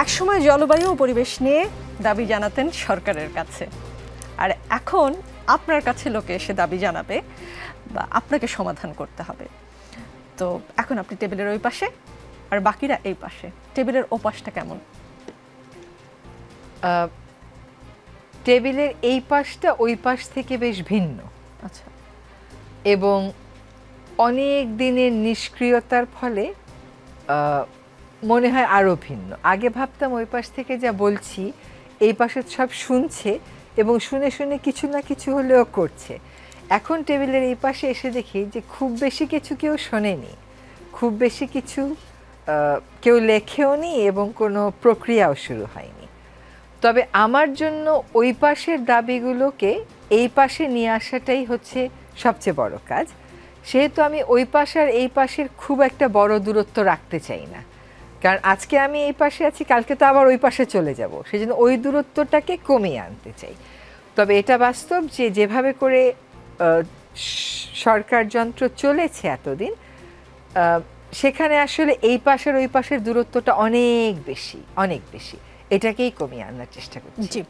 একসময় জলবায়ু ও পরিবেশ নিয়ে দাবি জানাতেন সরকারের কাছে, আর এখন আপনার কাছে লোকে এসে দাবি জানাবে বা আপনাকে সমাধান করতে হবে। তো এখন আপনি টেবিলের ওই পাশে আর বাকিরা এই পাশে। টেবিলের ও পাশটা কেমন? টেবিলের এই পাশটা ওই পাশ থেকে বেশ ভিন্ন। আচ্ছা। এবং অনেক দিনের নিষ্ক্রিয়তার ফলে মনে হয় আরও ভিন্ন। আগে ভাবতাম ওই পাশ থেকে যা বলছি এই পাশে সব শুনছে এবং শুনে শুনে কিছু না কিছু হলেও করছে। এখন টেবিলের এই পাশে এসে দেখি যে খুব বেশি কিছু কেউ শোনেনি, খুব বেশি কিছু কেউ লেখেও নি এবং কোনো প্রক্রিয়াও শুরু হয়নি। তবে আমার জন্য ওই পাশের দাবিগুলোকে এই পাশে নিয়ে আসাটাই হচ্ছে সবচেয়ে বড় কাজ। সেহেতু আমি ওই পাশ আর এই পাশের খুব একটা বড় দূরত্ব রাখতে চাই না, কারণ আজকে আমি এই পাশে আছি, কালকে তো আবার ওই পাশে চলে যাব, সেই জন্য ওই দূরত্বটাকে কমিয়ে আনতে চাই। তবে এটা বাস্তব যে যেভাবে করে সরকার যন্ত্র চলেছে এতদিন, সেখানে আসলে এই পাশের ওই পাশের দূরত্বটা অনেক বেশি, অনেক বেশি। এটাকেই কমিয়ে আনার চেষ্টা করছি। জি।